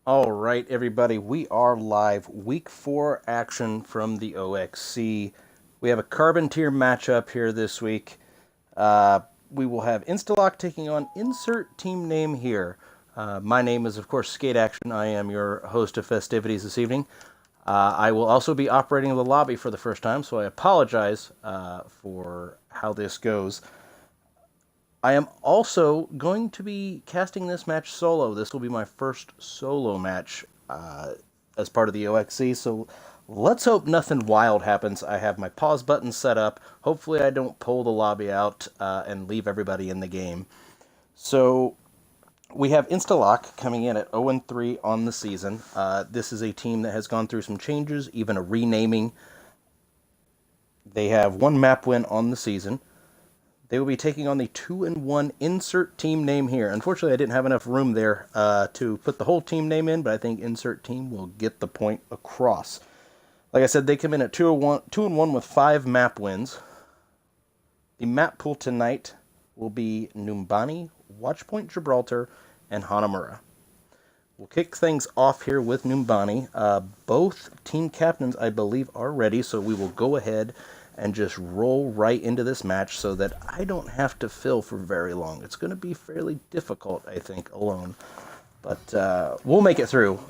All right, everybody, we are live. Week 4 action from the OXC. We have a carbon tier matchup here this week. Uh, we will have Instalock taking on insert team name here. My name is, of course, Skateaction. I am your host of festivities this evening. I will also be operating the lobby for the first time, so I apologize for how this goes. I am also going to be casting this match solo. This will be my first solo match as part of the OXC, so let's hope nothing wild happens. I have my pause button set up. Hopefully I don't pull the lobby out and leave everybody in the game. So we have Instalock coming in at 0-3 on the season. This is a team that has gone through some changes, even a renaming. They have one map win on the season. They will be taking on the 2-1 insert team name here. Unfortunately, I didn't have enough room there to put the whole team name in, but I think insert team will get the point across. Like I said, they come in at 2-1 with 5 map wins. The map pool tonight will be Numbani, Watchpoint Gibraltar, and Hanamura. We'll kick things off here with Numbani. Both team captains, I believe, are ready, so we will go ahead and just roll right into this match so that I don't have to fill for very long. It's going to be fairly difficult, I think, alone. But we'll make it through.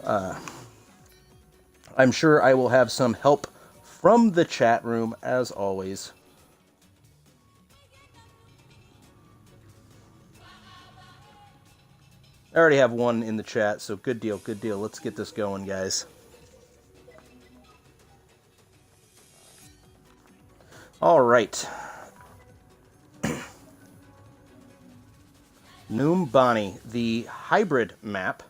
I'm sure I will have some help from the chat room, as always. I already have one in the chat, so good deal, good deal. Let's get this going, guys. All right. Numbani, the hybrid map.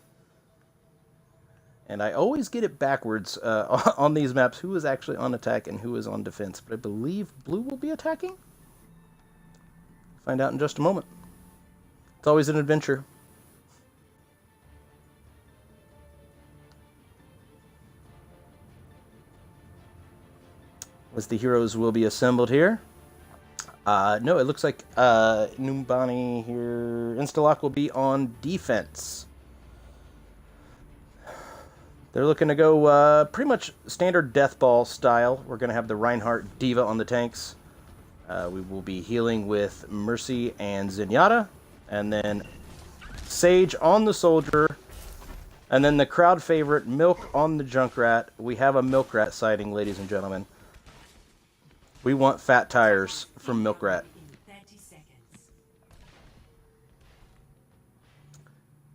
And I always get it backwards on these maps, who is actually on attack and who is on defense. But I believe blue will be attacking? Find out in just a moment. It's always an adventure. As the heroes will be assembled here. No, it looks like Numbani here. Instalock will be on defense. They're looking to go pretty much standard death ball style. We're going to have the Reinhardt Diva on the tanks. We will be healing with Mercy and Zenyatta. And then Sage on the Soldier. And then the crowd favorite, Milk on the Junkrat. We have a Milkrat sighting, ladies and gentlemen. We want fat tires from Milkrat.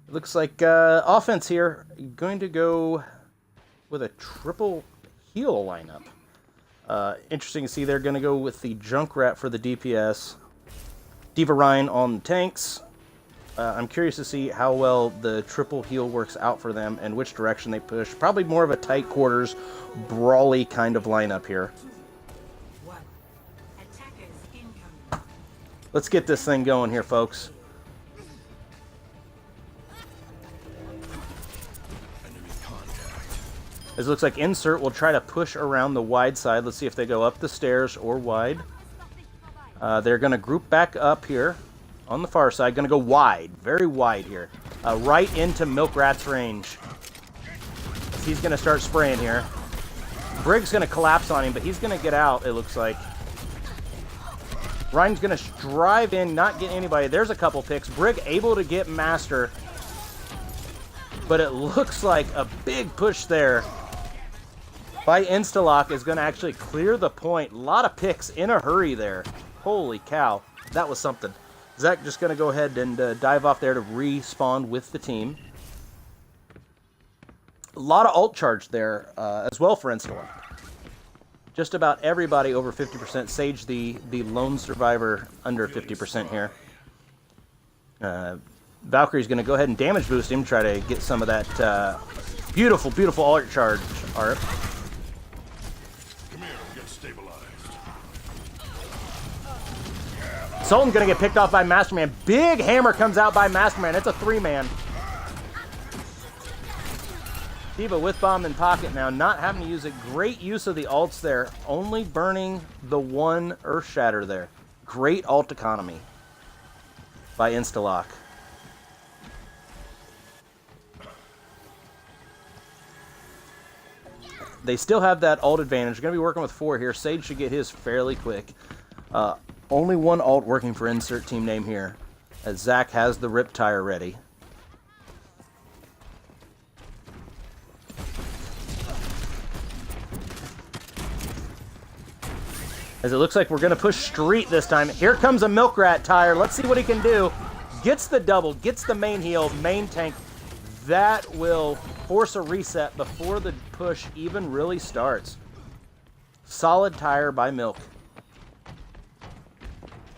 It looks like offense here, going to go with a triple heal lineup. Interesting to see they're going to go with the Junkrat for the DPS. Diva Ryan on the tanks. I'm curious to see how well the triple heal works out for them and which direction they push. Probably more of a tight quarters, brawly kind of lineup here. Let's get this thing going here, folks. It looks like Insert will try to push around the wide side. Let's see if they go up the stairs or wide. They're going to group back up here on the far side. Going to go wide, very wide here. Right into Milkrat's range. He's going to start spraying here. Brig's going to collapse on him, but he's going to get out, it looks like. Ryan's going to drive in, not get anybody. There's a couple picks. Brig able to get Master. But it looks like a big push there by Instalock is going to actually clear the point. A lot of picks in a hurry there. Holy cow. That was something. Zach just going to go ahead and dive off there to respawn with the team. A lot of ult charge there as well for Instalock. Just about everybody over 50%. Sage, the lone survivor, under 50% here. Valkyrie's going to go ahead and damage boost him, try to get some of that beautiful, beautiful ult charge art. Come here, get stabilized. Sultan's going to get picked off by Masterman. Big hammer comes out by Masterman. It's a 3-man. Diva with bomb in pocket now, not having to use it. Great use of the ults there. Only burning the one Earth Shatter there. Great ult economy by Instalock. They still have that ult advantage. They're going to be working with 4 here. Sage should get his fairly quick. Only one ult working for insert team name here, as Zach has the rip tire ready. As it looks like we're going to push street this time. Here comes a Milk Rat tire. Let's see what he can do. Gets the double, gets the main heal, main tank. That will force a reset before the push even really starts. Solid tire by Milk.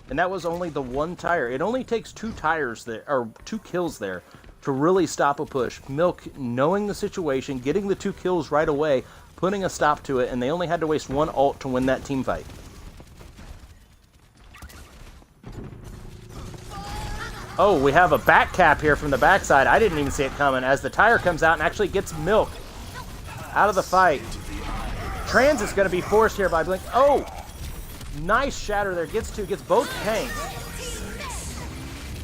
And that was only the 1 tire. It only takes 2 tires there, or 2 kills there, to really stop a push. Milk, knowing the situation, getting the 2 kills right away, putting a stop to it, and they only had to waste 1 ult to win that team fight. Oh, we have a back cap here from the backside. I didn't even see it coming as the tire comes out and actually gets Milk out of the fight. Trans is going to be forced here by Blink. Oh, nice shatter there. Gets both tanks.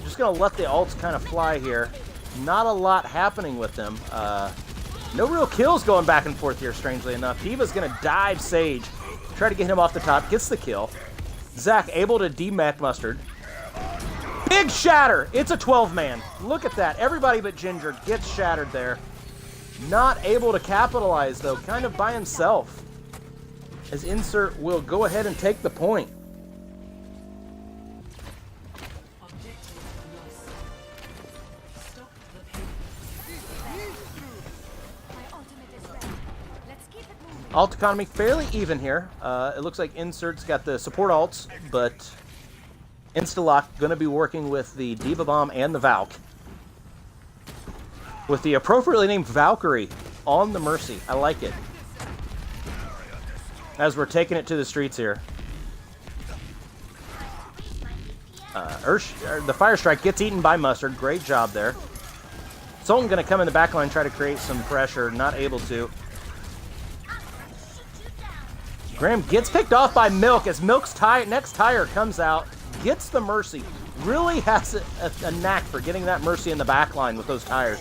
Just going to let the ults kind of fly here. Not a lot happening with them. No real kills going back and forth here, strangely enough. Diva's going to dive Sage. Try to get him off the top. Gets the kill. Zach able to demech Mustard. Big shatter! It's a 12-man. Look at that. Everybody but Ginger gets shattered there. Not able to capitalize, though. Kind of by himself. As Insert will go ahead and take the point. Alt economy fairly even here. It looks like Insert's got the support alts, but Instalock going to be working with the Diva Bomb and the Valk. With the appropriately named Valkyrie on the Mercy. I like it. As we're taking it to the streets here. The Fire Strike gets eaten by Mustard. Great job there. Sultan going to come in the back line, try to create some pressure. Not able to. Graham gets picked off by Milk as Milk's next tire comes out. Gets the Mercy. Really has a knack for getting that Mercy in the back line with those tires.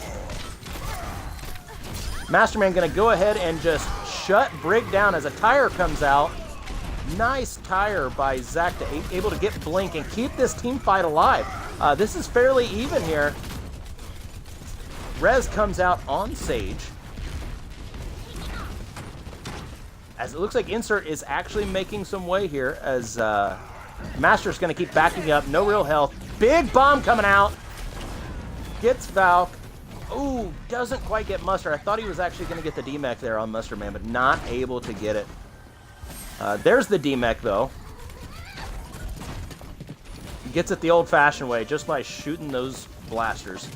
Masterman going to go ahead and just shut Brig down as a tire comes out. Nice tire by Zach able to get Blink and keep this team fight alive. This is fairly even here. Rez comes out on Sage. As it looks like Insert is actually making some way here as Master's going to keep backing up. No real health. Big bomb coming out. Gets Valk. Ooh, doesn't quite get Mustard. I thought he was actually going to get the DMEC there on Mustard Man, but not able to get it. There's the DMEC, though. Gets it the old-fashioned way, just by shooting those blasters.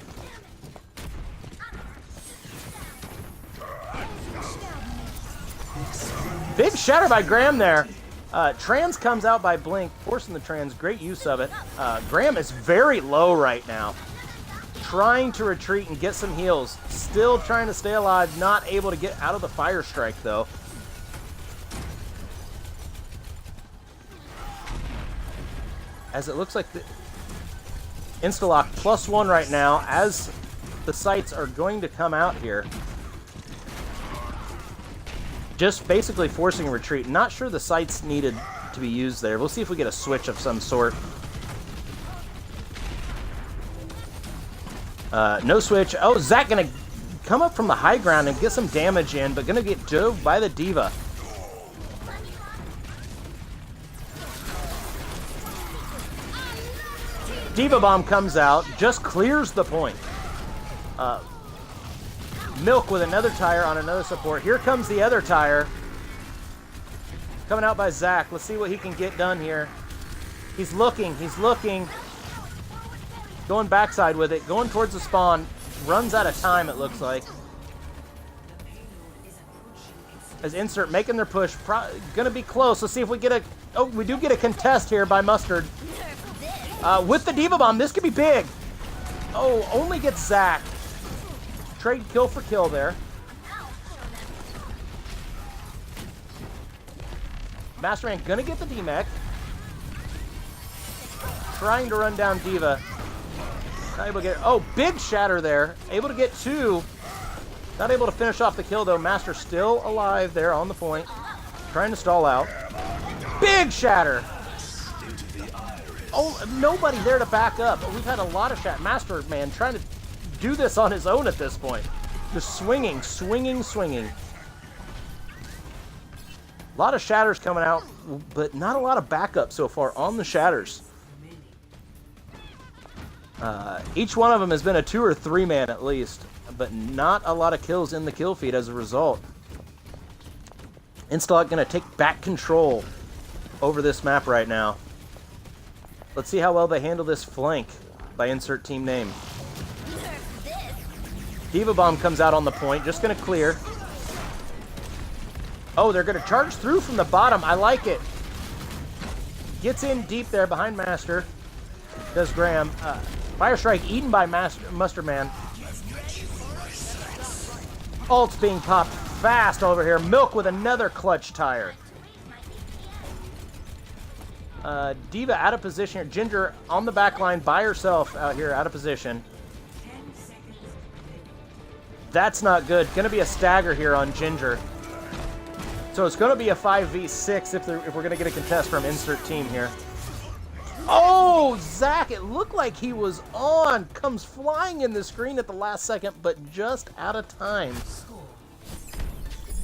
Big shatter by Graham there. Trans comes out by Blink, forcing the Trans. Great use of it. Graham is very low right now. Trying to retreat and get some heals. Still trying to stay alive. Not able to get out of the Fire Strike, though. As it looks like the Instalock +1 right now as the sights are going to come out here. Just basically forcing a retreat. Not sure the sights needed to be used there. We'll see if we get a switch of some sort. No switch. Oh, Zach gonna come up from the high ground and get some damage in, but gonna get dove by the Diva. Diva Bomb comes out, just clears the point. Milk with another tire on another support. Here comes the other tire. Coming out by Zach. Let's see what he can get done here. He's looking. Going backside with it. Going towards the spawn. Runs out of time, it looks like. As Insert making their push. Gonna be close. Let's see if we get a... Oh, we do get a contest here by Mustard. With the Diva Bomb, this could be big. Oh, only gets Zach. Trade kill for kill there. Masterman gonna get the DMEC. Trying to run down Diva. Not able to get... Oh, big shatter there. Able to get 2. Not able to finish off the kill, though. Master still alive there on the point. Trying to stall out. Big shatter! Oh, nobody there to back up. We've had a lot of shatter. Master, man, trying to do this on his own at this point. Just swinging, swinging, swinging. A lot of shatters coming out, but not a lot of backup so far on the shatters. Each one of them has been a 2 or 3 man at least, but not a lot of kills in the kill feed as a result. Instalock going to take back control over this map right now. Let's see how well they handle this flank by insert team name. Diva Bomb comes out on the point, just going to clear. Oh, they're going to charge through from the bottom. I like it. Gets in deep there behind Master. Does Graham. Fire Strike eaten by Mustard Man. Ult's being popped fast over here. Milk with another clutch tire. Diva out of position here. Ginger on the back line by herself out here, out of position. That's not good. Going to be a stagger here on Ginger. So it's going to be a 5v6 if we're going to get a contest from insert team here. Oh, Zach, it looked like he was on. Comes flying in the screen at the last second, but just out of time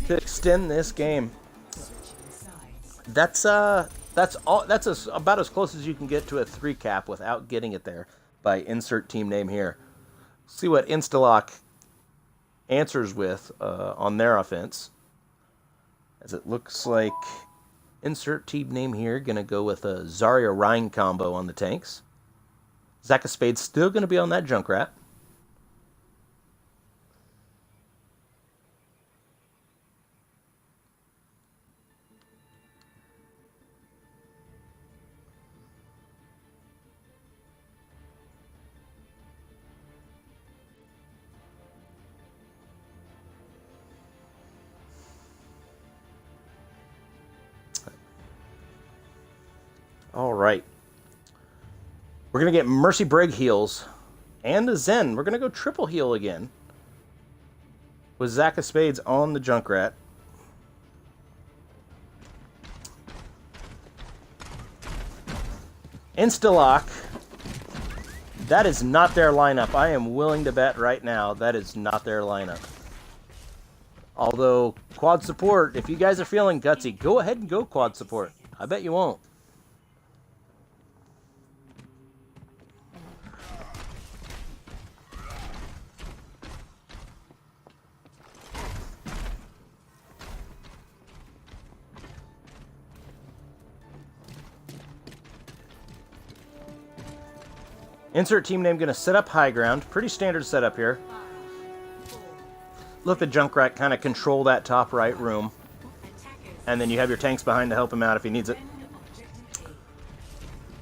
to extend this game. That's about as close as you can get to a 3 cap without getting it there by insert team name here. See what Instalock answers with on their offense, as it looks like insert team name here going to go with a Zarya Rhine combo on the tanks. Zach of Spades still going to be on that Junkrat. All right. We're going to get Mercy Brig heals and a Zen. We're going to go triple heal again with Zach of Spades on the Junkrat. Instalock. That is not their lineup. I am willing to bet right now that is not their lineup. Although, quad support, if you guys are feeling gutsy, go ahead and go quad support. I bet you won't. Insert team name going to set up high ground. Pretty standard setup here. Let the Junkrat kind of control that top right room. And then you have your tanks behind to help him out if he needs it.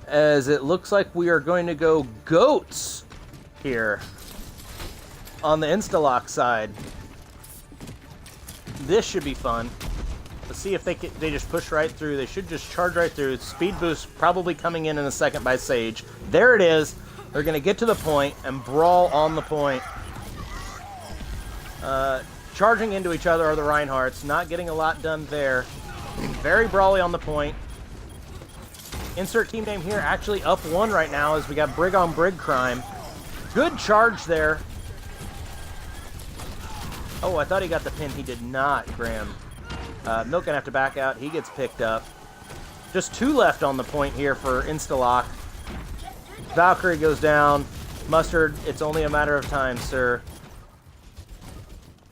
As it looks like we are going to go goats here on the Instalock side. This should be fun. Let's see if they just push right through. They should just charge right through. Speed boost probably coming in a second by Sage. There it is. They're going to get to the point and brawl on the point. Charging into each other are the Reinhardts. Not getting a lot done there. Very brawly on the point. Insert team name here actually up 1 right now as we got Brig on Brig crime. Good charge there. Oh, I thought he got the pin. He did not, Graham. Milk going to have to back out. He gets picked up. Just 2 left on the point here for Instalock. Valkyrie goes down. Mustard, it's only a matter of time, sir.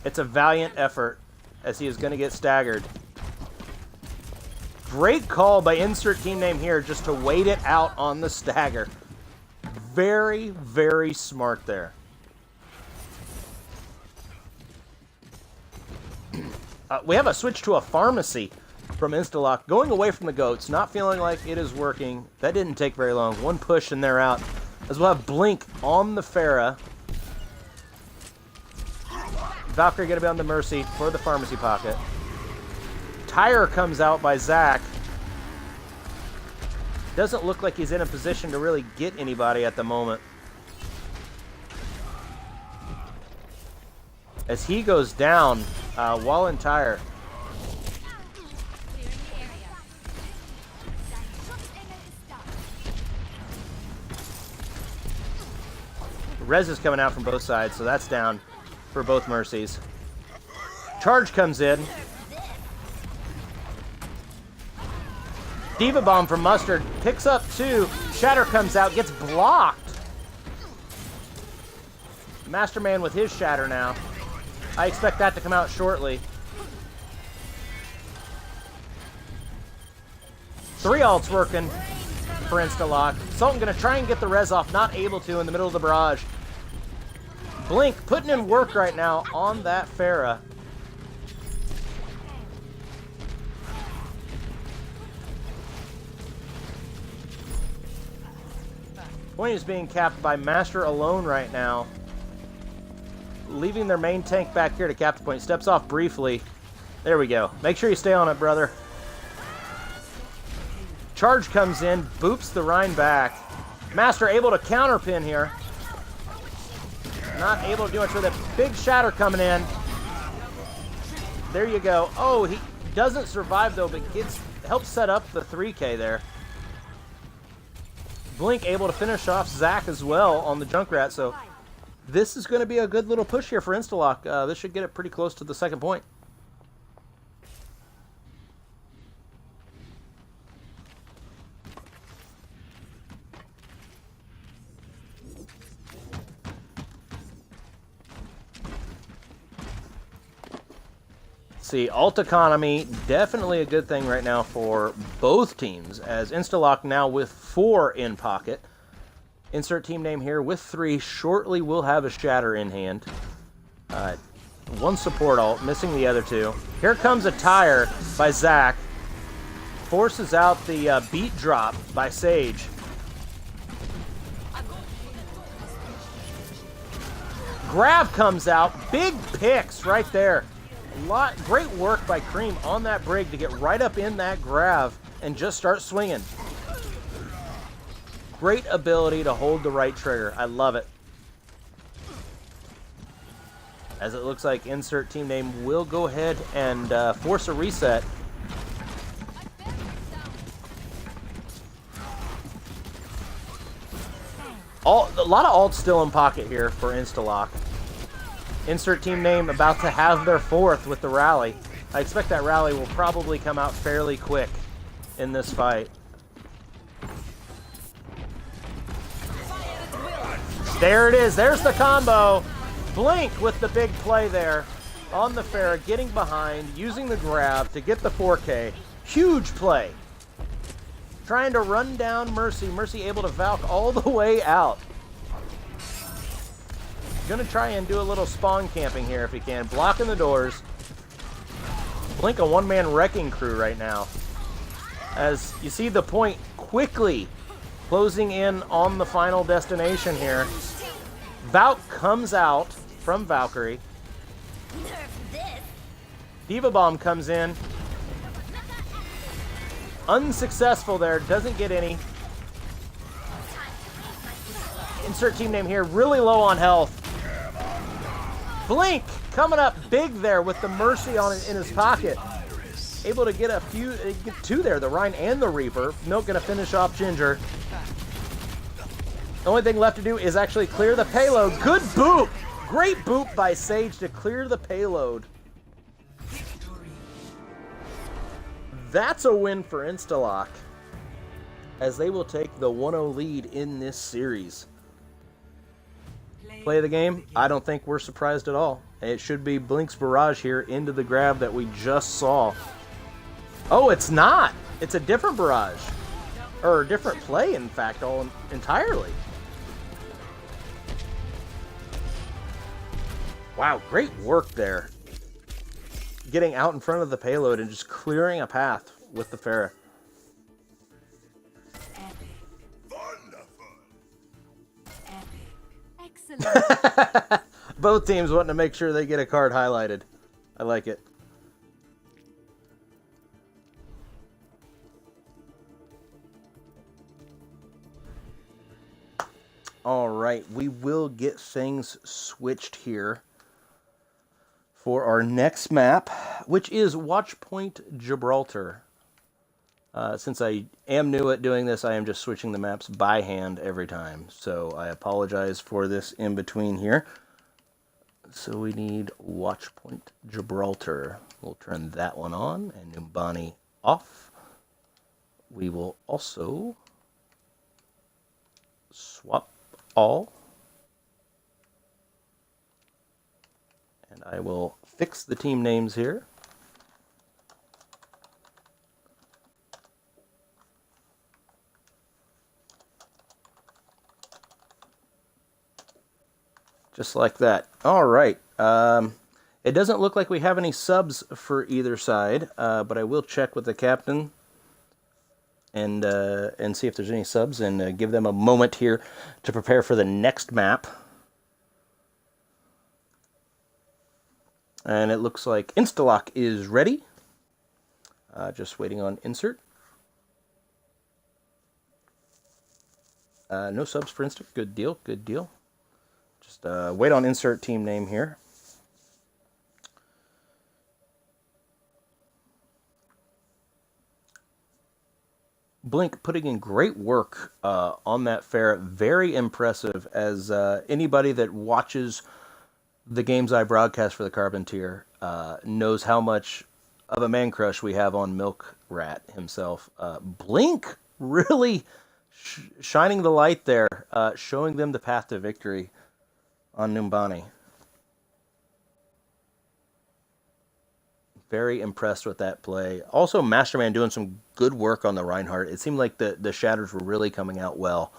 It's a valiant effort as he is going to get staggered. Great call by insert team name here just to wait it out on the stagger. Very, very smart there. We have a switch to a pharmacy from Instalock. Going away from the goats, not feeling like it is working. That didn't take very long. 1 push and they're out. As we'll have Blink on the Pharah. Valkyrie going to be on the Mercy for the pharmacy pocket. Tire comes out by Zach. Doesn't look like he's in a position to really get anybody at the moment. as he goes down while entire. Rez is coming out from both sides, so that's down for both Mercies. Charge comes in. Diva Bomb from Mustard picks up 2. Shatter comes out, gets blocked. Masterman with his Shatter now. I expect that to come out shortly. 3 ults working for Instalock. Sultan gonna try and get the res off, not able to in the middle of the barrage. Blink putting in work right now on that Pharah. Point is being capped by Master alone right now. Leaving their main tank back here to cap the point. Steps off briefly. There we go. Make sure you stay on it, brother. Charge comes in, boops the Rhine back. Master able to counterpin here. Not able to do much with it. Big Shatter coming in. There you go. Oh, he doesn't survive though, but helps set up the 3K there. Blink able to finish off Zach as well on the Junkrat, so this is going to be a good little push here for Instalock. This should get it pretty close to the second point. See, alt economy, definitely a good thing right now for both teams, as Instalock now with 4 in pocket. Insert team name here with 3. Shortly we'll have a Shatter in hand. 1 support alt, missing the other 2. Here comes a tire by Zach. Forces out the beat drop by Sage. Grav comes out, big picks right there. Great work by Cream on that Brig to get right up in that Grav and just start swinging. Great ability to hold the right trigger. I love it. As it looks like insert team name will go ahead and force a reset. A lot of ults still in pocket here for Instalock. Insert team name about to have their 4th with the rally. I expect that rally will probably come out fairly quick in this fight. There it is. There's the combo. Blink with the big play there on the Pharah, getting behind, using the grab to get the 4K. Huge play. Trying to run down Mercy. Mercy able to Valk all the way out. Gonna try and do a little spawn camping here if he can. Blocking the doors. Blink a 1-man wrecking crew right now. As you see the point quickly closing in on the final destination here. Valk comes out from Valkyrie. Diva Bomb comes in. Unsuccessful there, doesn't get any. Insert team name here, really low on health. Blink coming up big there with the Mercy on it in his pocket. Able to get get 2 there, the Rhine and the Reaper. Milk gonna finish off Ginger. The only thing left to do is actually clear the payload. Good boop! Great boop by Sage to clear the payload. That's a win for Instalock, as they will take the 1-0 lead in this series. Play of the game, I don't think we're surprised at all. It should be Blink's barrage here into the grab that we just saw. Oh, it's not! It's a different barrage. Or a different play, in fact, entirely. Wow, great work there. Getting out in front of the payload and just clearing a path with the Pharah. Excellent. Both teams wanting to make sure they get a card highlighted. I like it. All right, we will get things switched here. for our next map, which is Watchpoint Gibraltar. Since I am new at doing this, I am just switching the maps by hand every time. So I apologize for this in between here. So we need Watchpoint Gibraltar. We'll turn that one on and Numbani off. We will also swap all. And I will fix the team names here. Just like that. All right. It doesn't look like we have any subs for either side, but I will check with the captain and see if there's any subs and give them a moment here to prepare for the next map. And it looks like Instalock is ready. Just waiting on insert. No subs for insert. Good deal. Good deal. Just wait on insert team name here. Blink putting in great work on that fair. Very impressive, as anybody that watches the games I broadcast for the Carpentier knows how much of a man crush we have on Milk Rat himself. Blink really shining the light there, showing them the path to victory on Numbani. Very impressed with that play. Also, Masterman doing some good work on the Reinhardt. It seemed like the shatters were really coming out well.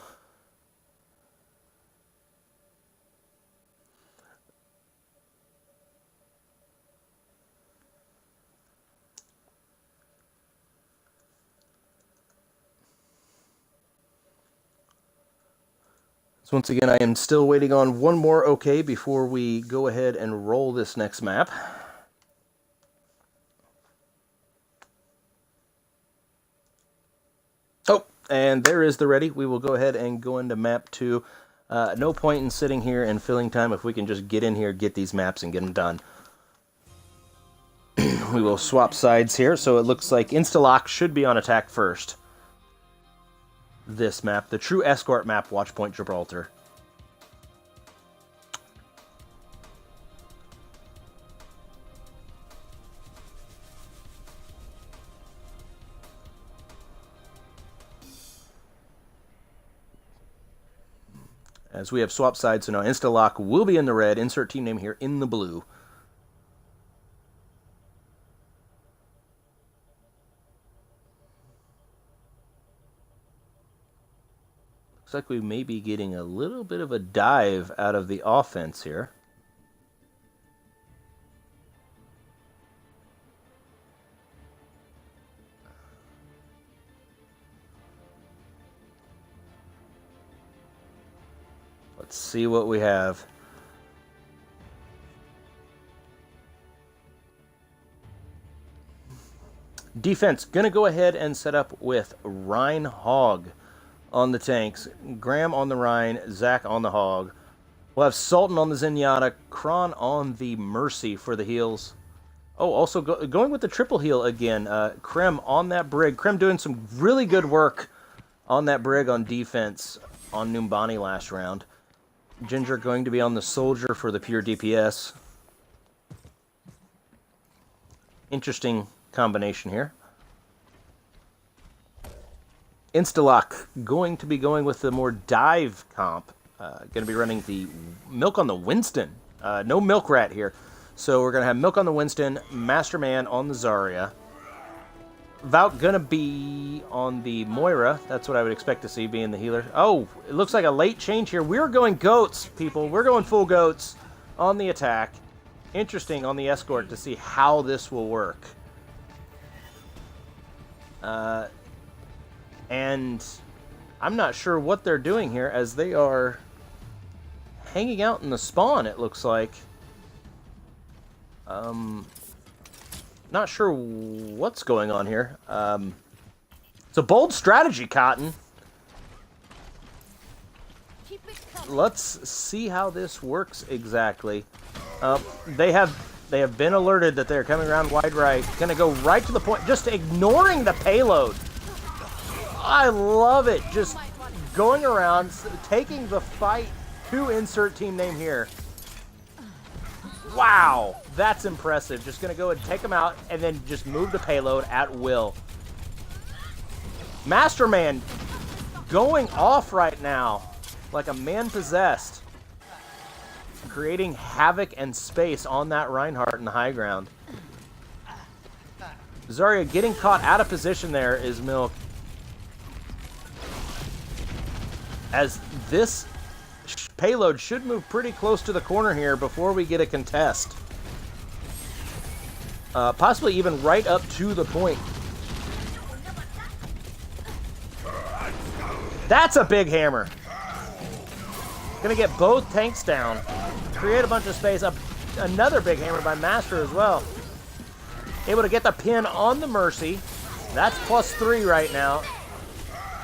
So once again, I am still waiting on one more okay before we go ahead and roll this next map. Oh, and there is the ready. We will go ahead and go into map 2. No point in sitting here and filling time if we can just get in here, get these maps, and get them done. We will swap sides here, so it looks like Instalock should be on attack first. This map, the true escort map, Watchpoint Gibraltar. As we have swap sides, so now Instalock will be in the red. Insert team name here in the blue. Looks like we may be getting a little bit of a dive out of the offense here. Let's see what we have. Defense, going to go ahead and set up with Rhine Hog on the tanks. Graham on the Rhine, Zach on the Hog. We'll have Sultan on the Zenyatta, Kron on the Mercy for the heals. Oh, also going with the triple heal again. Krem on that Brig. Krem doing some really good work on that Brig on defense on Numbani last round. Ginger going to be on the Soldier for the pure DPS. Interesting combination here. Instalock going to be going with the more dive comp. Going to be running the Milk on the Winston. No Milk Rat here. So we're going to have Milk on the Winston, Masterman on the Zarya. Valk going to be on the Moira. That's what I would expect to see being the healer. Oh, it looks like a late change here. We're going goats, people. We're going full goats on the attack. Interesting on the escort to see how this will work. And I'm not sure what they're doing here as they are hanging out in the spawn, it looks like. Not sure what's going on here. It's a bold strategy, Cotton. Let's see how this works exactly. They have They have been alerted that they're coming around wide right. Gonna go right to the point, just ignoring the payload. I love it. Just going around, taking the fight to insert team name here. Wow, that's impressive. Just gonna go and take them out and then just move the payload at will. Masterman going off right now like a man possessed. Creating havoc and space on that Reinhardt in the high ground. Zarya getting caught out of position there is milk. As this payload should move pretty close to the corner here before we get a contest. Possibly even right up to the point. That's a big hammer. Gonna get both tanks down. Create a bunch of space. Another big hammer by Master as well. Able to get the pin on the Mercy. That's +3 right now.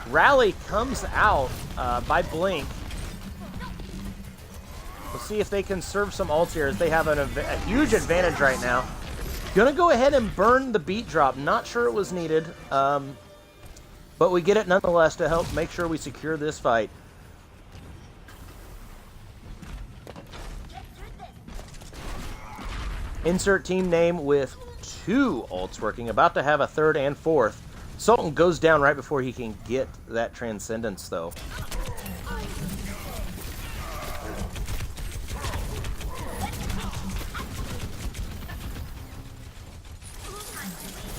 Rally comes out by Blink. We'll see if they can serve some ults here, as they have a huge advantage right now. Gonna go ahead and burn the beat drop. Not sure it was needed, but we get it nonetheless to help make sure we secure this fight. Insert team name with 2 ults working, about to have a 3rd and 4th. Sultan goes down right before he can get that Transcendence, though.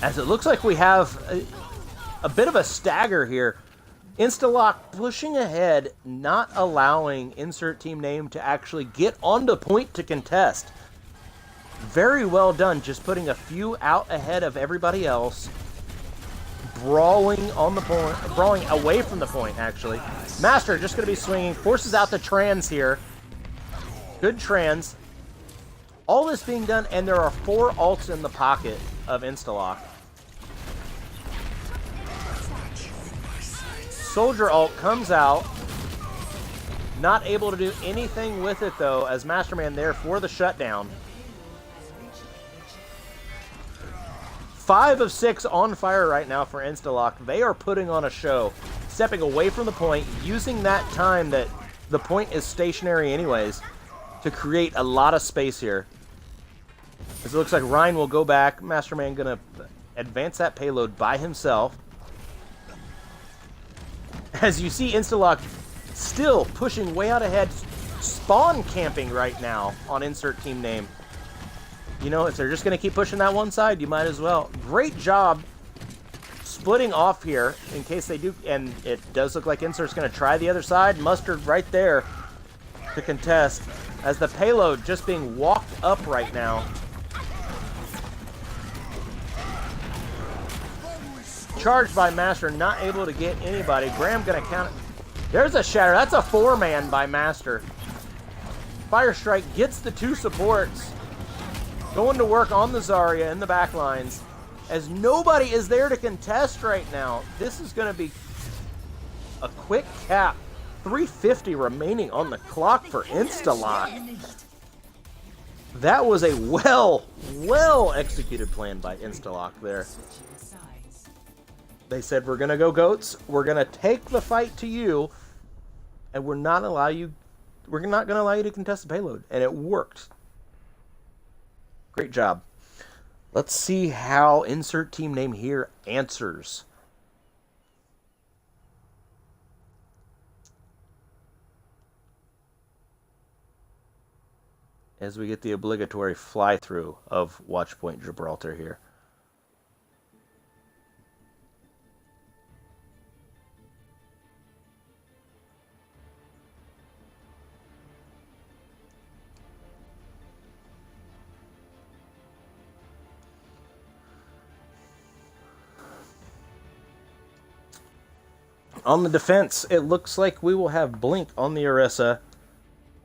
As it looks like we have a bit of a stagger here. Instalock pushing ahead, not allowing insert team name to actually get on the point to contest. Very well done, just putting a few out ahead of everybody else. Brawling on the point, brawling away from the point, actually. Master just going to be swinging, forces out the trans here. Good trans. All this being done, and there are 4 ults in the pocket of Instalock. Soldier ult comes out. Not able to do anything with it, though, as Masterman there for the shutdown. 5 of 6 on fire right now for Instalock. They are putting on a show. Stepping away from the point, using that time that the point is stationary anyways, to create a lot of space here. As it looks like Ryan will go back. Masterman gonna advance that payload by himself. As you see, Instalock still pushing way out ahead, spawn camping right now on insert team name. You know, if they're just going to keep pushing that one side, you might as well. Great job splitting off here in case they do, and it does look like Insert's going to try the other side. Mustard right there to contest as the payload just being walked up right now. Charged by Master, not able to get anybody. Graham going to count it. There's a shatter. That's a 4-man by Master. Fire Strike gets the 2 supports. Going to work on the Zarya in the back lines. As nobody is there to contest right now, this is going to be a quick cap. 350 remaining on the clock for Instalock. That was a well executed plan by Instalock there. They said, we're going to go goats. We're going to take the fight to you, and we're not going to allow you to contest the payload. And it worked. Great job. Let's see how insert team name here answers. As we get the obligatory fly-through of Watchpoint Gibraltar here. On the defense, it looks like we will have Blink on the Orisa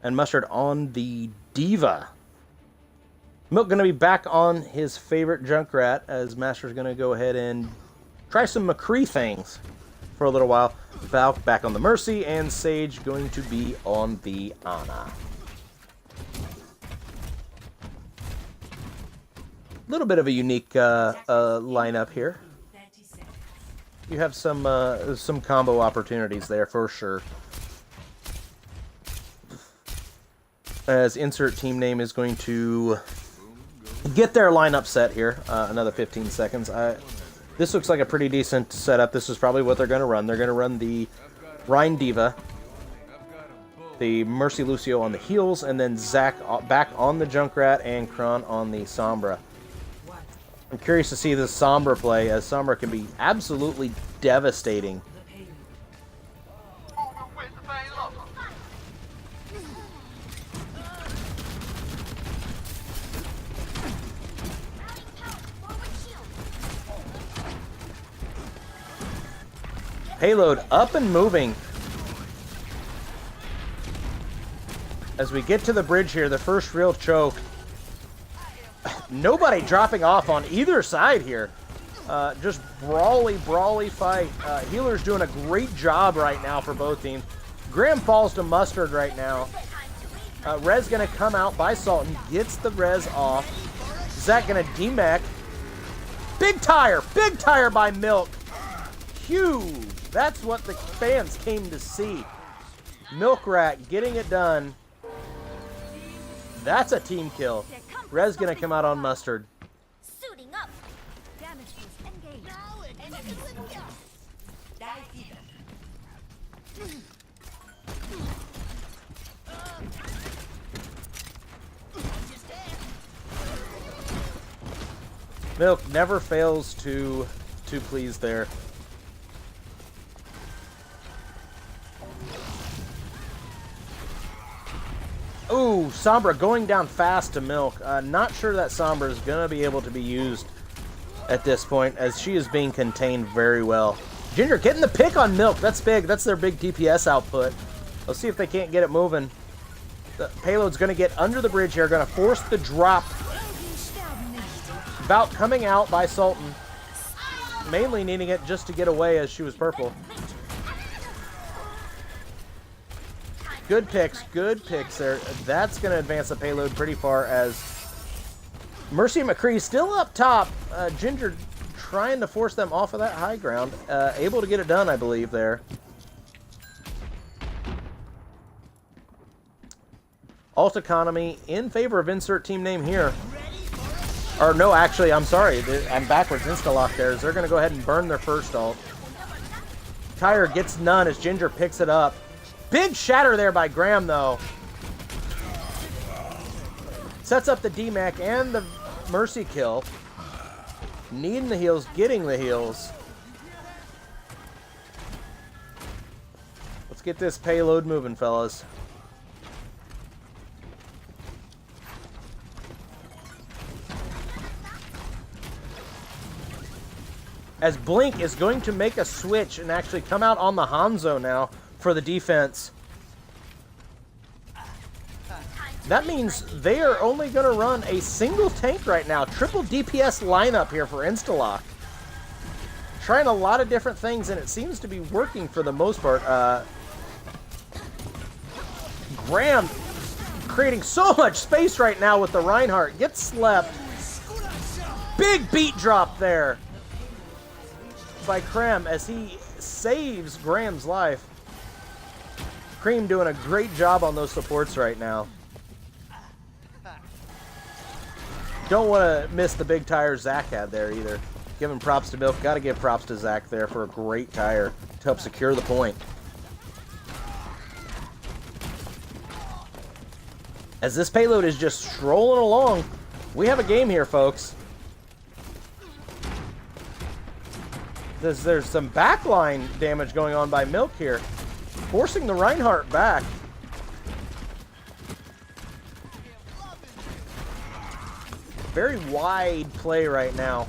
and Mustard on the Diva. Milk going to be back on his favorite Junkrat as Master's going to go ahead and try some McCree things for a little while. Valk back on the Mercy, and Sage going to be on the Ana. little bit of a unique lineup here. You have some combo opportunities there for sure. As insert team name is going to get their lineup set here. Another 15 seconds. This looks like a pretty decent setup. This is probably what they're going to run. They're going to run the Rhine Diva, the Mercy Lucio on the heels, and then Zac back on the Junkrat and Kron on the Sombra. I'm curious to see the Sombra play, as Sombra can be absolutely devastating. Payload up and moving. As we get to the bridge here, the first real choke. Nobody dropping off on either side here. Just brawly fight. Healer's doing a great job right now for both teams. Graham falls to Mustard right now. Rez gonna come out by Sultan, gets the Rez off. Zac gonna demech. Big tire by Milk. Huge. That's what the fans came to see. Milk Rat getting it done. That's a team kill. Rez gonna come out on Mustard. Suiting up. Damage boost engaged. Milk never fails to please there. Ooh, Sombra going down fast to Milk. Not sure that Sombra is going to be able to be used at this point, as she is being contained very well. Ginger getting the pick on Milk. That's big. That's their big DPS output. Let's see if they can't get it moving. The payload's going to get under the bridge here. Going to force the drop. About coming out by Sultan. Mainly needing it just to get away, as she was purple. Good picks there. That's going to advance the payload pretty far, as Mercy McCree still up top. Ginger trying to force them off of that high ground. Able to get it done, I believe, there. Alt economy in favor of insert team name here. Or no, actually, I'm sorry. I'm backwards. Instalock there. They're going to go ahead and burn their first ult. Tire gets none as Ginger picks it up. Big shatter there by Graham, though. Sets up the DMAC and the Mercy kill. Needing the heals, getting the heals. Let's get this payload moving, fellas. As Blink is going to make a switch and actually come out on the Hanzo now for the defense. That means they are only going to run a single tank right now. Triple DPS lineup here for Instalock. Trying a lot of different things, and it seems to be working for the most part. Graham creating so much space right now with the Reinhardt. Gets slept. Big beat drop there by Krem as he saves Graham's life. Cream doing a great job on those supports right now. Don't want to miss the big tire Zac had there either. Giving props to Milk. Got to give props to Zac there for a great tire to help secure the point. As this payload is just strolling along, we have a game here, folks. There's some backline damage going on by Milk here. Forcing the Reinhardt back. Very wide play right now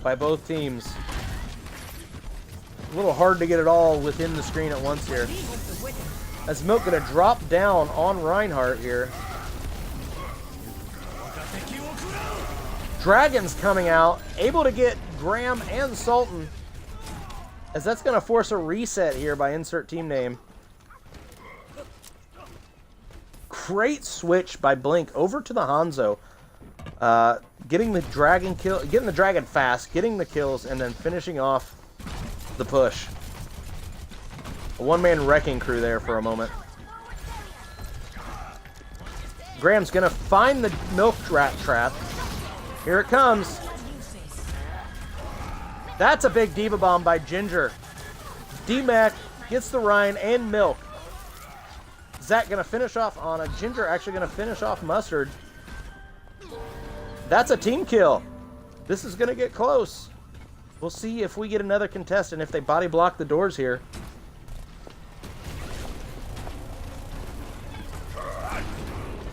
by both teams. A little hard to get it all within the screen at once here. As Milk gonna drop down on Reinhardt here. Dragon's coming out, able to get Graham and Sultan, as that's going to force a reset here by insert team name. Great switch by Blink over to the Hanzo. Getting the dragon kill, getting the dragon fast, getting the kills, and then finishing off the push. A one-man wrecking crew there for a moment. Graham's gonna find the milk rat trap. Here it comes. That's a big diva bomb by Ginger. D-Mac gets the Ryan and milk. Zach gonna finish off Anna. Ginger actually gonna finish off Mustard. That's a team kill. This is gonna get close. We'll see if we get another contestant, if they body block the doors here.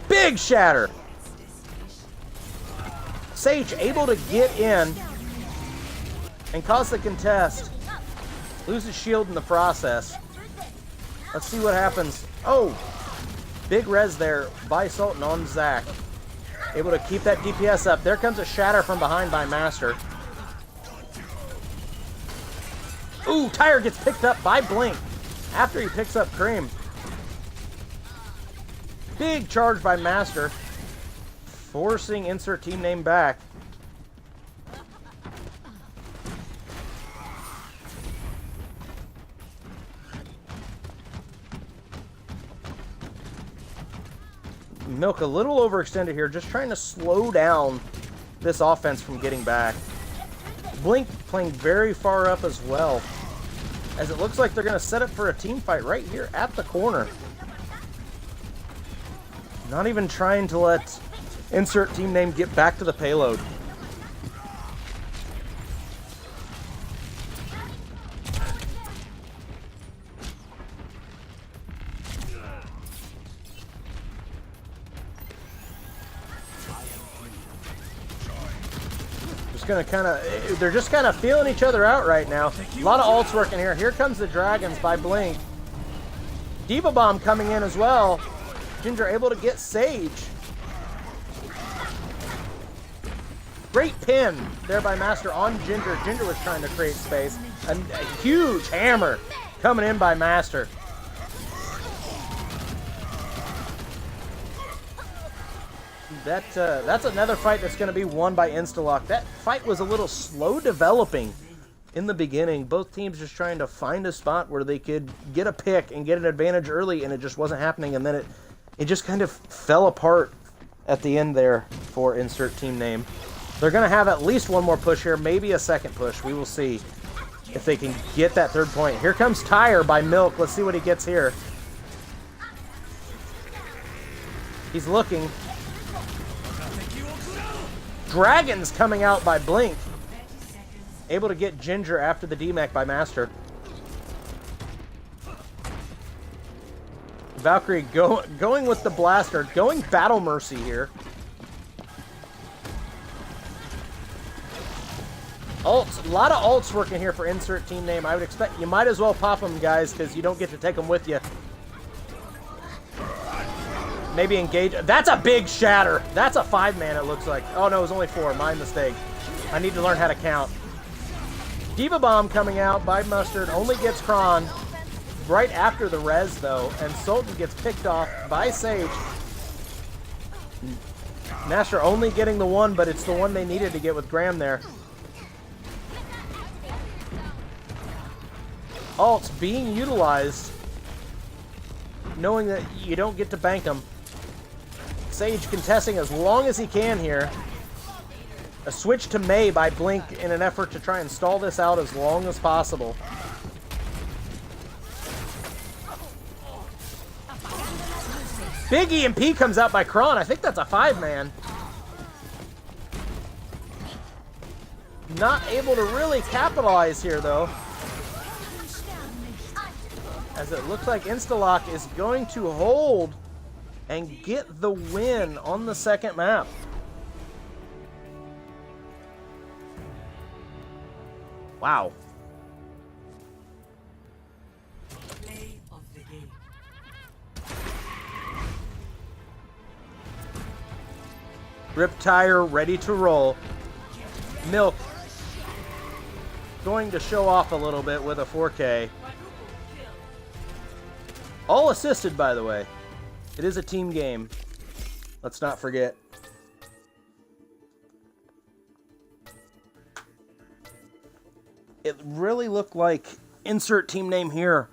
Big shatter. Sage able to get in and cause the contest. Loses shield in the process. Let's see what happens. Oh, big res there by Sultan on Zach. Able to keep that DPS up. There comes a shatter from behind by Master. Ooh, Tire gets picked up by Blink after he picks up Cream. Big charge by Master, forcing insert team name back. Milk a little overextended here, just trying to slow down this offense from getting back. Blink playing very far up as well, as it looks like they're going to set up for a team fight right here at the corner. Not even trying to let insert team name get back to the payload. They're just kind of feeling each other out right now. A lot of ults working here. Here comes the Dragons by Blink. Diva Bomb coming in as well. Ginger able to get Sage. Great pin there by Master on Ginger. Ginger was trying to create space. A huge hammer coming in by Master. That's another fight that's going to be won by Instalock. That fight was a little slow developing in the beginning. Both teams just trying to find a spot where they could get a pick and get an advantage early, and it just wasn't happening. And then it just kind of fell apart at the end there for insert team name. They're going to have at least one more push here, maybe a second push. We will see if they can get that third point. Here comes Tire by Milk. Let's see what he gets here. He's looking. Dragons coming out by Blink. Able to get Ginger after the DMAC by Master. Valkyrie going with the blaster. Going Battle Mercy here. Ults. A lot of ults working here for insert team name. I would expect you might as well pop them, guys, because you don't get to take them with you. Maybe engage. That's a big shatter. That's a 5-man, it looks like. Oh, no, it was only 4. My mistake. I need to learn how to count. Diva Bomb coming out by Mustard. Only gets Kron right after the res, though. And Sultan gets picked off by Sage. Master only getting the one, but it's the one they needed to get with Graham there. Ults being utilized, knowing that you don't get to bank them. Sage contesting as long as he can here. A switch to Mei by Blink in an effort to try and stall this out as long as possible. Big EMP comes out by Kron. I think that's a 5-man. Not able to really capitalize here, though, as it looks like Instalock is going to hold and get the win on the second map. Wow. Play of the game. Rip Tire ready to roll. Milk going to show off a little bit with a 4K. All assisted, by the way. It is a team game. Let's not forget. it really looked like insert team name here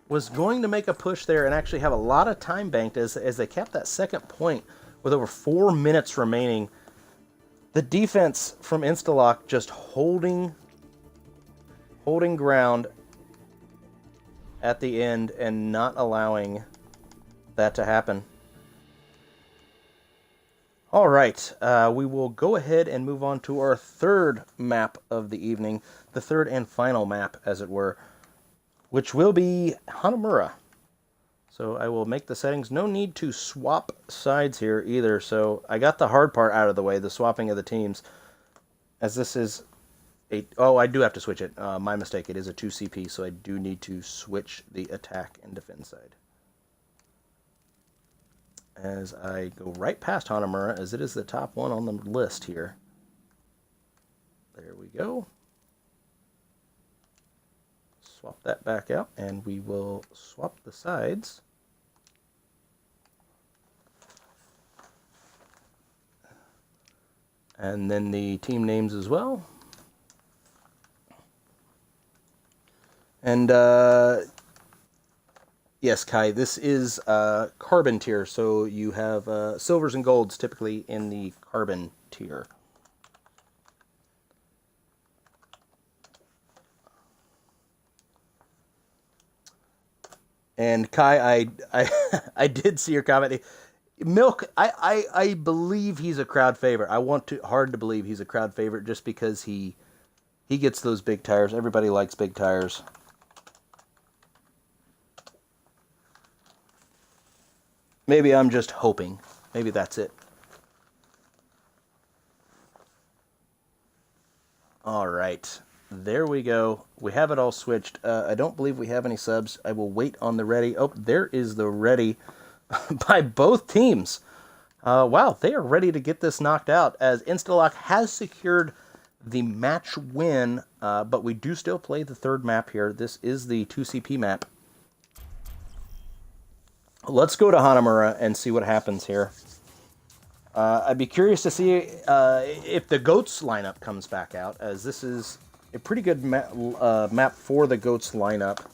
was going to make a push there and actually have a lot of time banked as they kept that second point with over 4 minutes remaining. The defense from Instalock just holding ground at the end and not allowing that to happen. All right, we will go ahead and move on to our third map of the evening, the third and final map, as it were, which will be Hanamura. So I will make the settings. No need to swap sides here either, so I got the hard part out of the way, the swapping of the teams, as this is a... Oh, I do have to switch it. My mistake. It is a 2CP, so I do need to switch the attack and defend side. As I go right past Hanamura, as it is the top one on the list here. There we go. Swap that back out, and we will swap the sides. And then the team names as well. And, yes, Kai, this is carbon tier, so you have silvers and golds typically in the carbon tier. And Kai, I did see your comment. Milk, I believe he's a crowd favorite. I want hard to believe he's a crowd favorite just because he gets those big tires. Everybody likes big tires. Maybe I'm just hoping. Maybe that's it. All right. There we go. We have it all switched. I don't believe we have any subs. I will wait on the ready. Oh, there is the ready by both teams. Wow, they are ready to get this knocked out as Instalock has secured the match win, but we do still play the third map here. This is the 2CP map. Let's go to Hanamura and see what happens here. I'd be curious to see if the GOATS lineup comes back out, as this is a pretty good map for the GOATS lineup.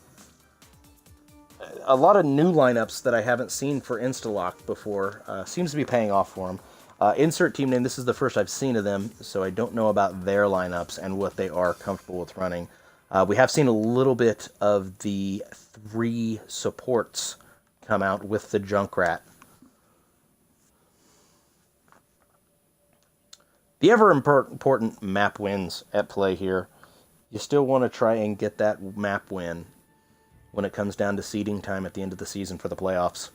A lot of new lineups that I haven't seen for Instalock before. Seems to be paying off for them. Insert team name, this is the first I've seen of them, so I don't know about their lineups and what they are comfortable with running. We have seen a little bit of the 3 supports come out with the Junkrat. The ever important map wins at play here. You still want to try and get that map win when it comes down to seeding time at the end of the season for the playoffs.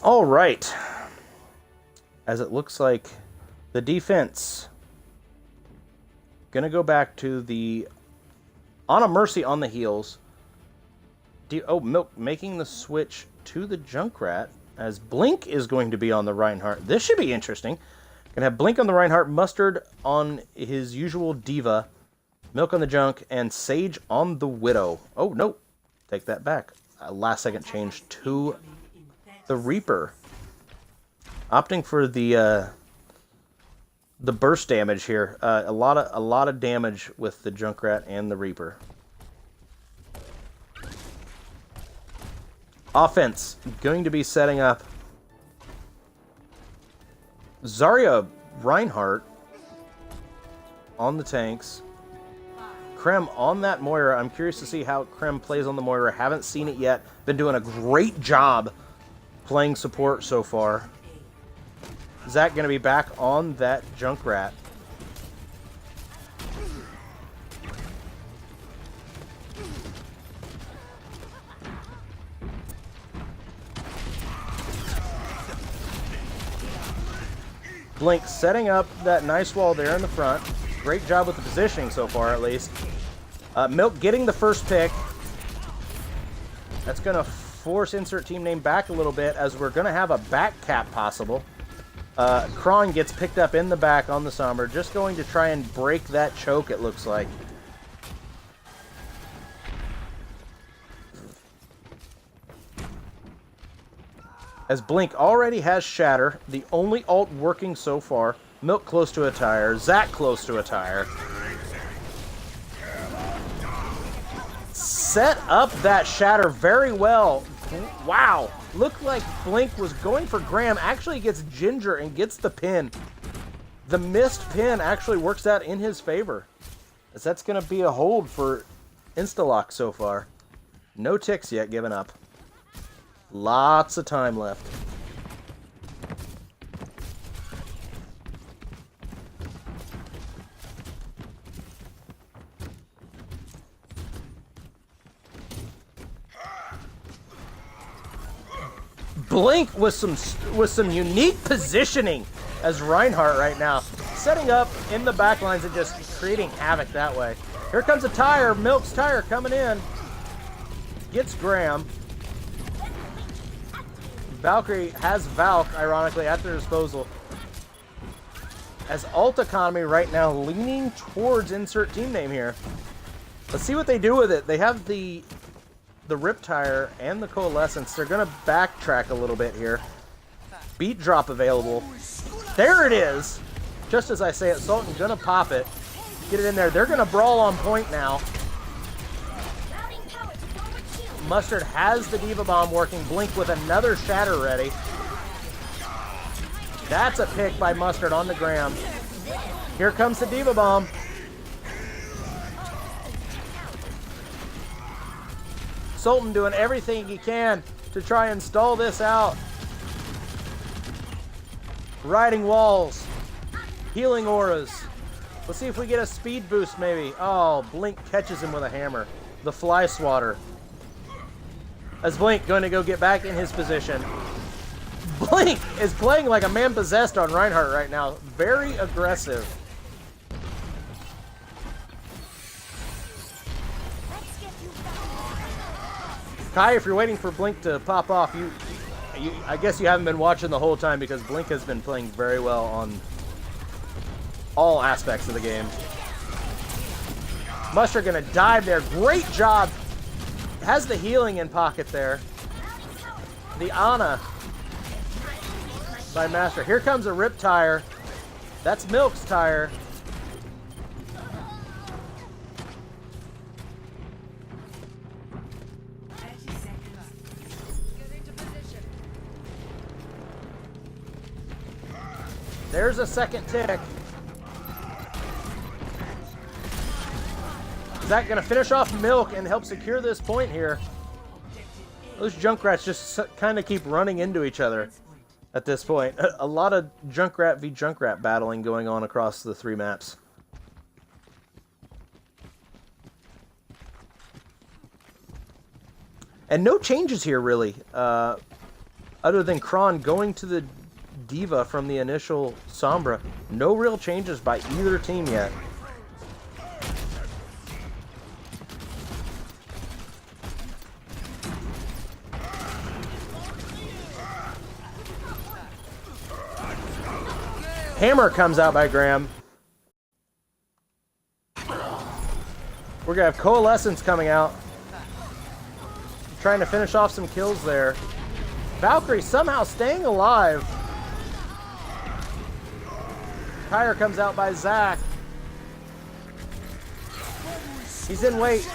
All right. As it looks like the defense gonna go back to the On a Mercy on the heels. Milk making the switch to the Junkrat as Blink is going to be on the Reinhardt. This should be interesting. Gonna have Blink on the Reinhardt, Mustard on his usual Diva, Milk on the Junk, and Sage on the Widow. Oh no, take that back. Last second change to the Reaper. Opting for the burst damage here. A lot of damage with the Junkrat and the Reaper. Offense going to be setting up Zarya Reinhardt on the tanks. Krem on that Moira. I'm curious to see how Krem plays on the Moira. Haven't seen it yet. Been doing a great job playing support so far. Zach going to be back on that Junkrat. Blink setting up that nice wall there in the front. Great job with the positioning so far, at least. Milk getting the first pick. That's going to force insert team name back a little bit, as we're going to have a back cap possible. Kron gets picked up in the back on the Somber, just going to try and break that choke, it looks like. As Blink already has Shatter, the only ult working so far. Milk close to a tire, Zac close to a tire. Set up that Shatter very well. Wow, looked like Blink was going for Graham, actually gets Ginger and gets the pin. The missed pin actually works out in his favor, as that's going to be a hold for Instalock so far. No ticks yet given up. Lots of time left. Blink with some unique positioning as Reinhardt right now, setting up in the back lines and just creating havoc that way. Here comes a tire, Milk's tire coming in. Gets Graham. Valkyrie has Valk, ironically, at their disposal. As ult economy right now leaning towards insert team name here. Let's see what they do with it. They have the Rip Tire and the Coalescence. They're going to backtrack a little bit here. Beat drop available. There it is. Just as I say it, Sultan going to pop it. Get it in there. They're going to brawl on point now. Mustard has the Diva Bomb working. Blink with another Shatter ready. That's a pick by Mustard on the Graham. Here comes the Diva Bomb. Sultan doing everything he can to try and stall this out. Riding walls. Healing auras. Let's see if we get a speed boost maybe. Oh, Blink catches him with a hammer. The Fly Swatter. As Blink going to go get back in his position. Blink is playing like a man possessed on Reinhardt right now. Very aggressive. Kai, if you're waiting for Blink to pop off, I guess you haven't been watching the whole time because Blink has been playing very well on all aspects of the game. Mustard gonna dive there. Great job. Has the healing in pocket there. The Ana by Master. Here comes a Rip Tire. That's Milk's tire. There's a second tick. Zac gonna finish off Milk and help secure this point here. Those Junkrats just kind of keep running into each other at this point. A lot of Junkrat v Junkrat battling going on across the three maps. And no changes here really, other than Kron going to the Diva from the initial Sombra. No real changes by either team yet. Hammer comes out by Graham. We're gonna have Coalescence coming out. Trying to finish off some kills there. Valkyrie somehow staying alive. Tire comes out by Zac. He's in wait.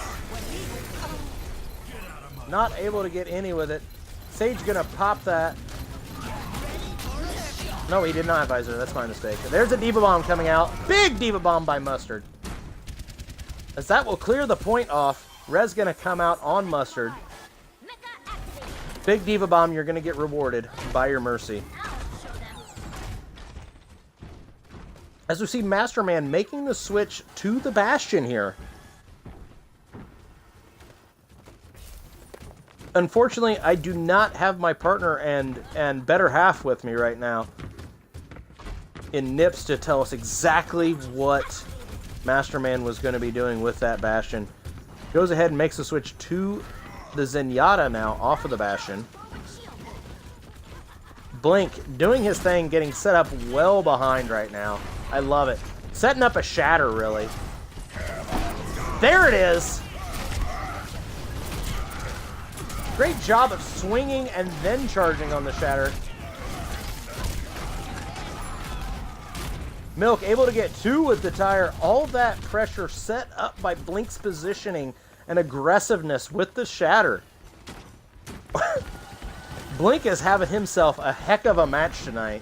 Not able to get any with it. Sage gonna pop that. No, he did not have Visor. That's my mistake. There's a Diva Bomb coming out. Big Diva Bomb by Mustard. As that will clear the point off. Rez gonna come out on Mustard. Big Diva Bomb, you're gonna get rewarded by your Mercy. As we see Masterman making the switch to the Bastion here. Unfortunately, I do not have my partner and better half with me right now in Nips to tell us exactly what Masterman was going to be doing with that Bastion. Goes ahead and makes the switch to the Zenyatta now off of the Bastion. Blink doing his thing, getting set up well behind right now. I love it. Setting up a Shatter, really. There it is! Great job of swinging and then charging on the shatter. Milk able to get 2 with the tire. All that pressure set up by Blink's positioning and aggressiveness with the shatter. Blink is having himself a heck of a match tonight.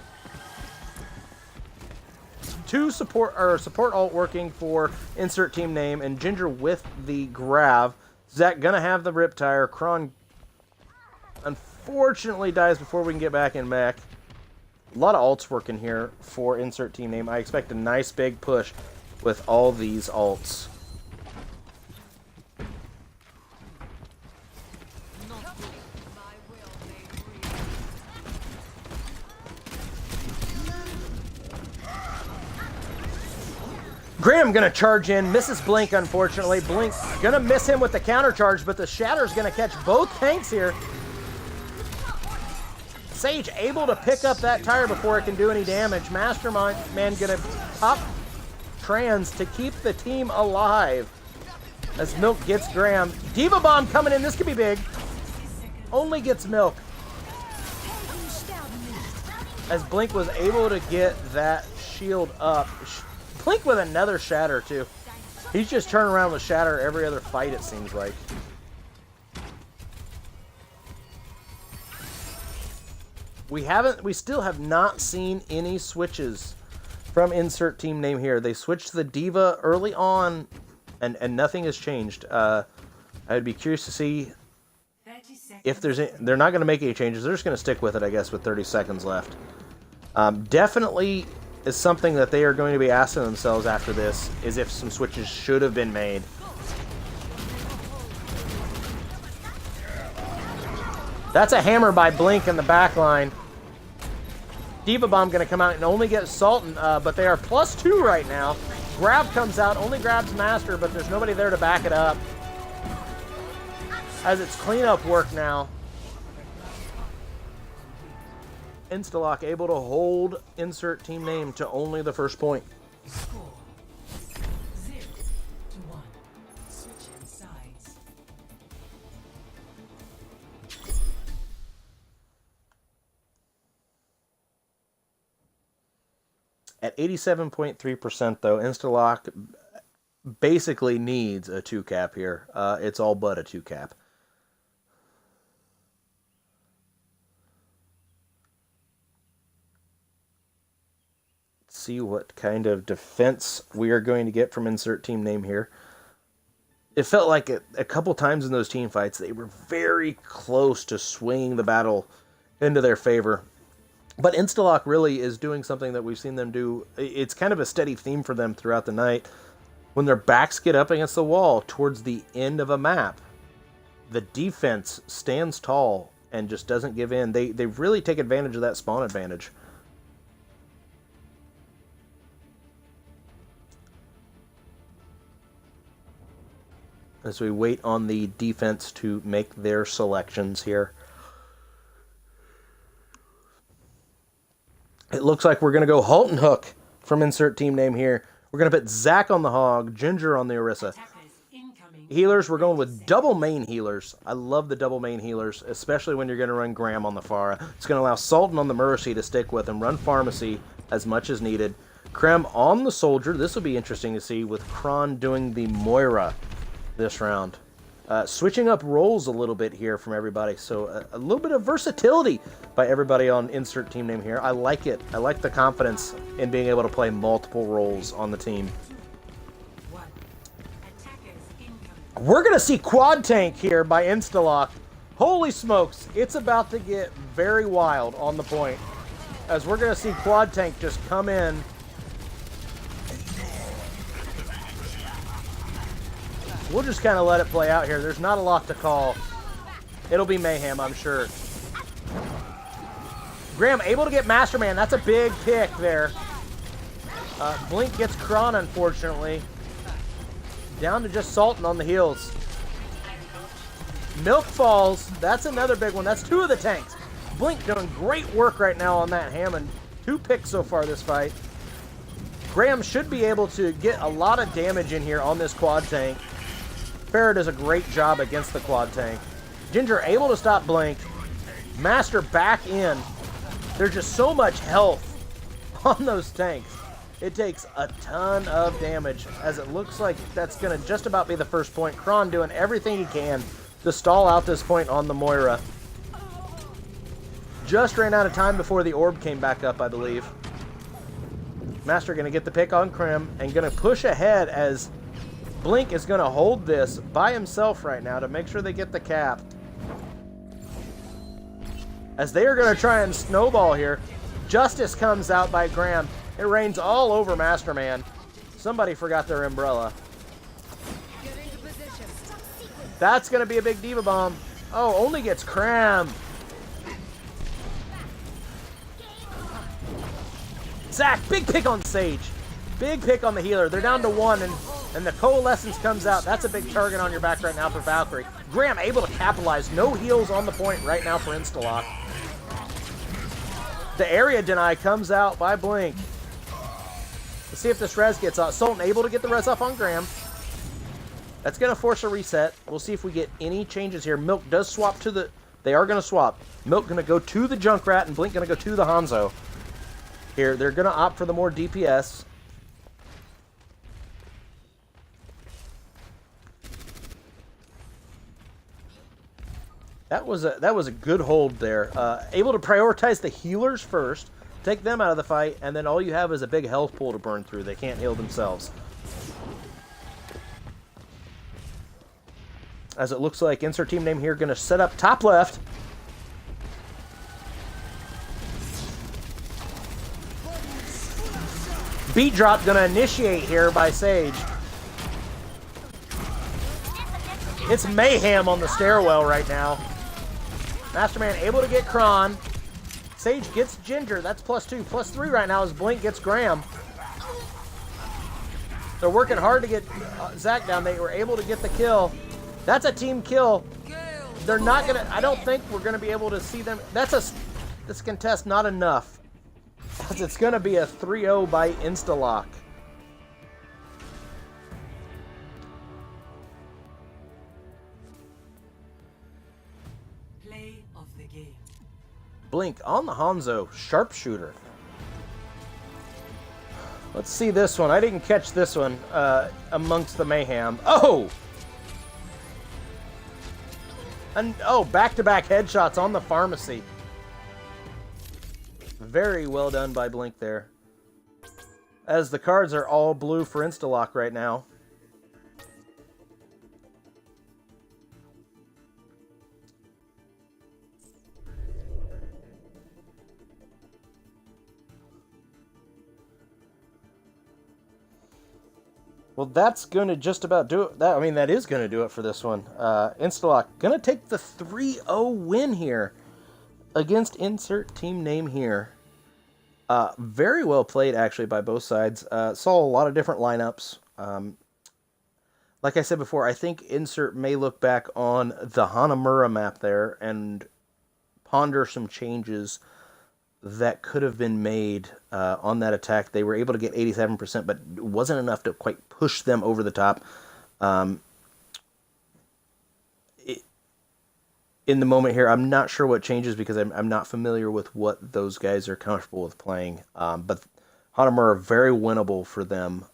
2 support alt working for insert team name, and Ginger with the grab. Zach gonna have the rip tire. Kron unfortunately dies before we can get back in mech. A lot of alts working here for insert team name. I expect a nice big push with all these alts. Graham gonna charge in, misses Blink unfortunately. Blink gonna miss him with the counter charge, but the Shatter's gonna catch both tanks here. Sage able to pick up that tire before it can do any damage. Mastermind man gonna pop trans to keep the team alive. As Milk gets Graham. Diva Bomb coming in, this could be big. Only gets Milk. As Blink was able to get that shield up. Blink with another shatter too. He's just turning around with shatter every other fight, it seems like. We still have not seen any switches from insert team name here. They switched the Diva early on, and nothing has changed. I'd be curious to see if there's any, they're not going to make any changes. They're just going to stick with it, I guess, with 30 seconds left. Definitely is something that they are going to be asking themselves after this, is if some switches should have been made. That's a hammer by Blink in the back line. Diva Bomb going to come out and only get Sultan, but they are +2 right now. Grab comes out, only grabs Master, but there's nobody there to back it up. As it's cleanup work now. Instalock able to hold insert team name to only the first point. Score 0-1. Switching sides. At 87.3% though, Instalock basically needs a 2-cap here. It's all but a 2-cap. See what kind of defense we are going to get from insert team name here. It felt like a couple times in those team fights they were very close to swinging the battle into their favor. But Instalock really is doing something that we've seen them do. It's kind of a steady theme for them throughout the night. When their backs get up against the wall towards the end of a map, the defense stands tall and just doesn't give in. They really take advantage of that spawn advantage. As we wait on the defense to make their selections here. It looks like we're going to go Halt and Hook from insert team name here. We're going to put Zach on the Hog, Ginger on the Orisa. Healers, we're going with double main healers. I love the double main healers, especially when you're going to run Graham on the Pharah. It's going to allow Sultan on the Mercy to stick with and run Pharmacy as much as needed. Krem on the Soldier. This will be interesting to see with Kron doing the Moira this round. Switching up roles a little bit here from everybody, so a little bit of versatility by everybody on insert team name here. I like it. I like the confidence in being able to play multiple roles on the team. We're going to see Quad Tank here by Instalock. Holy smokes, it's about to get very wild on the point, as we're going to see Quad Tank just come in. We'll just kind of let it play out here. There's not a lot to call. It'll be mayhem, I'm sure. Graham able to get Masterman. That's a big pick there. Blink gets Kron, unfortunately. Down to just Sultan on the heels. Milk falls. That's another big one. That's 2 of the tanks. Blink doing great work right now on that Hammond. 2 picks so far this fight. Graham should be able to get a lot of damage in here on this Quad Tank. Farah does a great job against the Quad Tank. Ginger able to stop Blink. Master back in. There's just so much health on those tanks. It takes a ton of damage, as it looks like that's going to just about be the first point. Kron doing everything he can to stall out this point on the Moira. Just ran out of time before the orb came back up, I believe. Master going to get the pick on Krim and going to push ahead, as Blink is going to hold this by himself right now to make sure they get the cap. As they are going to try and snowball here. Justice comes out by Graham. It rains all over Masterman. Somebody forgot their umbrella. That's going to be a big Diva Bomb. Oh, only gets Cram. Zach, big pick on Sage. Big pick on the healer. They're down to 1, and the Coalescence comes out. That's a big target on your back right now for Valkyrie. Graham able to capitalize. No heals on the point right now for Instalock. The area deny comes out by Blink. Let's see if this res gets off. Sultan able to get the res off on Graham. That's going to force a reset. We'll see if we get any changes here. Milk does swap to the... They are going to swap. Milk going to go to the Junkrat, and Blink going to go to the Hanzo. Here, they're going to opt for the more DPS. That was a good hold there. Able to prioritize the healers first, take them out of the fight, and then all you have is a big health pool to burn through. They can't heal themselves. As it looks like insert team name here going to set up top left. Beat drop going to initiate here by Sage. It's mayhem on the stairwell right now. Masterman able to get Kron. Sage gets Ginger. That's +2. +3 right now as Blink gets Graham. They're working hard to get Zach down. They were able to get the kill. That's a team kill. They're not going to... I don't think we're going to be able to see them. This contest not enough. Because it's going to be a 3-0 by Instalock. Blink on the Hanzo, sharpshooter. Let's see this one. I didn't catch this one amongst the mayhem. Oh! And back-to-back headshots on the pharmacy. Very well done by Blink there. As the cards are all blue for Instalock right now. Well, that's going to just about do it. That is going to do it for this one. Instalock going to take the 3-0 win here against insert team name here. Very well played, actually, by both sides. Saw a lot of different lineups. Like I said before, I think insert may look back on the Hanamura map there and ponder some changes that could have been made on that attack. They were able to get 87%, but it wasn't enough to quite push them over the top. In the moment here, I'm not sure what changes because I'm not familiar with what those guys are comfortable with playing. But Hanamura, very winnable for them.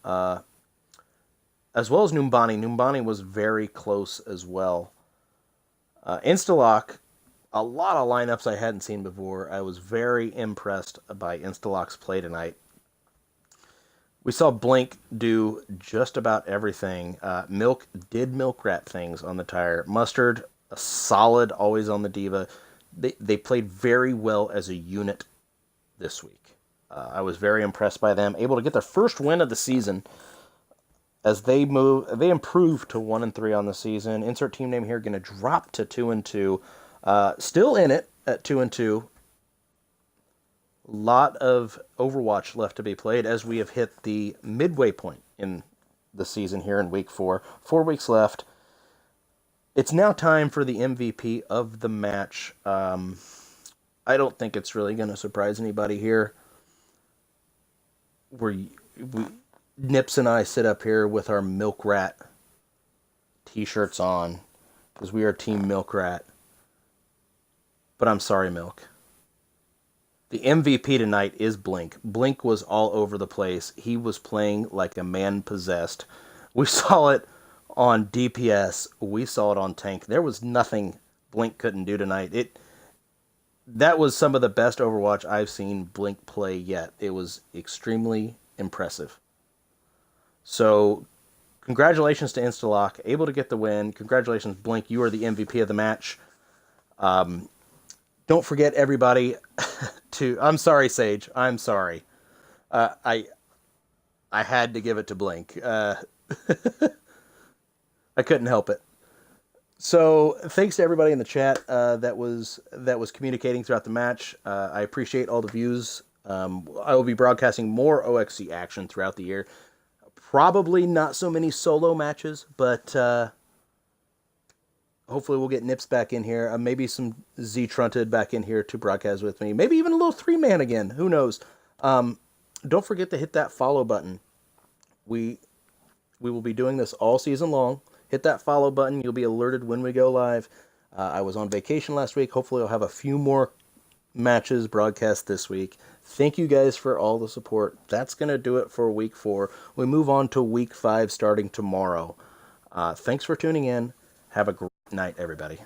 As well as Numbani. Numbani was very close as well. Instalock, a lot of lineups I hadn't seen before. I was very impressed by Instalock's play tonight. We saw Blink do just about everything. Milk did milk rat things on the tire. Mustard, a solid, always on the Diva. They played very well as a unit this week. I was very impressed by them. Able to get their first win of the season as they improved to 1-3 on the season. Insert team name here going to drop to 2-2. Still in it at 2-2. Lot of Overwatch left to be played as we have hit the midway point in the season here in week 4. 4 weeks left. It's now time for the MVP of the match. I don't think it's really going to surprise anybody here. Nips and I sit up here with our Milk Rat t-shirts on because we are Team Milk Rat. but I'm sorry, Milk. The MVP tonight is Blink. Blink was all over the place. He was playing like a man possessed. We saw it on DPS. We saw it on tank. There was nothing Blink couldn't do tonight. That was some of the best Overwatch I've seen Blink play yet. It was extremely impressive. So, congratulations to Instalock, able to get the win. Congratulations, Blink. You are the MVP of the match. Don't forget, everybody, I'm sorry, Sage. I'm sorry. I had to give it to Blink. I couldn't help it. So, thanks to everybody in the chat that was communicating throughout the match. I appreciate all the views. I will be broadcasting more OXC action throughout the year. Probably not so many solo matches, but hopefully we'll get Nips back in here. Maybe some Z-Trunted back in here to broadcast with me. Maybe even a little 3-man again. Who knows? Don't forget to hit that follow button. We will be doing this all season long. Hit that follow button. You'll be alerted when we go live. I was on vacation last week. Hopefully I'll have a few more matches broadcast this week. Thank you guys for all the support. That's going to do it for week 4. We move on to week 5 starting tomorrow. Thanks for tuning in. Have a great night, everybody.